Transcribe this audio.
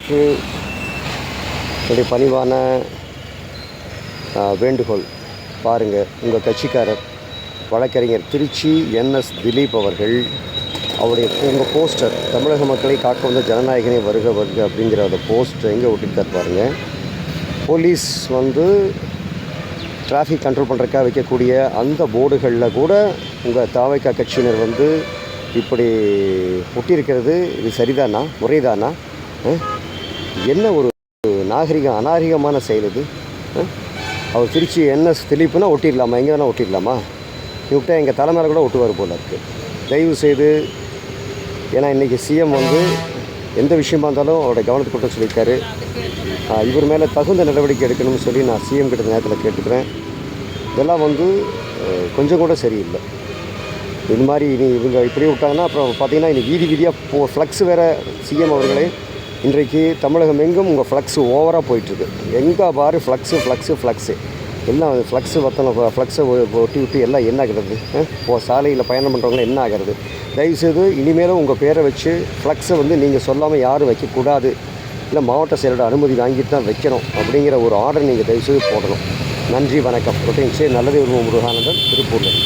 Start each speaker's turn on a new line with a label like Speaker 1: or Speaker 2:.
Speaker 1: மக்களுக்கு என்னுடைய பணிவான வேண்டுகோள். பாருங்கள், உங்கள் கட்சிக்காரர் வழக்கறிஞர் திருச்சி என்எஸ் திலீப் அவர்கள் உங்கள் போஸ்டர் தமிழக மக்களை காக்க வந்த ஜனநாயகனே வருக வருக அப்படிங்கிற அந்த போஸ்டர் எங்கே ஒட்டிருக்கார் பாருங்கள். போலீஸ் டிராஃபிக் கண்ட்ரோல் பண்ணுறதுக்காக வைக்கக்கூடிய அந்த போர்டுகளில் கூட உங்கள் தாவைக்கா கட்சியினர் இப்படி ஒட்டியிருக்கிறது இது சரிதானா, முறைதானா? என்ன ஒரு அநாகரிகமான செயல் இது. அவர் திருச்சி என்எஸ் திலீப்புனா ஒட்டிடலாமா, எங்கே வேணால் ஒட்டிடலாமா? விட்டால் எங்கள் தலைமையில் கூட ஒட்டுவார் போல இருக்குது. தயவு செய்து, ஏன்னா இன்றைக்கி சிஎம் எந்த விஷயமா இருந்தாலும் அவருடைய கவனத்துக்கு கொண்டு சொல்லியிருக்காரு. இவர் மேலே தகுந்த நடவடிக்கை எடுக்கணும்னு சொல்லி நான் சிஎம் கிட்ட நேரத்தில் கேட்டுக்கிறேன். இதெல்லாம் கொஞ்சம் கூட சரியில்லை. இது மாதிரி இவங்க இப்படி விட்டாங்கன்னா அப்புறம் பார்த்திங்கன்னா இன்றைக்கி வீதியாக ஃப்ளக்ஸ் வேறு. சிஎம் அவர்களே, இன்றைக்கு தமிழகம் எங்கும் உங்கள் ஃப்ளக்ஸு ஓவராக போயிட்டுருக்கு. எங்கே பாரு ஃப்ளக்ஸு எல்லாம் ஃப்ளக்ஸு ஃப்ளக்ஸை ஒட்டி விட்டு எல்லாம் என்ன ஆகிறது? சாலையில் பயணம் பண்ணுறவங்களாம் என்ன ஆகிறது? தயவுசெய்து இனிமேலும் உங்கள் பேரை வச்சு ஃப்ளக்ஸை நீங்கள் சொல்லாமல் யாரும் வைக்கக்கூடாது. இல்லை மாவட்ட செயலோட அனுமதி வாங்கிட்டு தான் வைக்கணும் அப்படிங்கிற ஒரு ஆர்டர் நீங்கள் தயவுசெய்து போடணும். நன்றி, வணக்கம். ரொட்டீன் நல்லதே முருகானந்தன், திருப்பூரில்.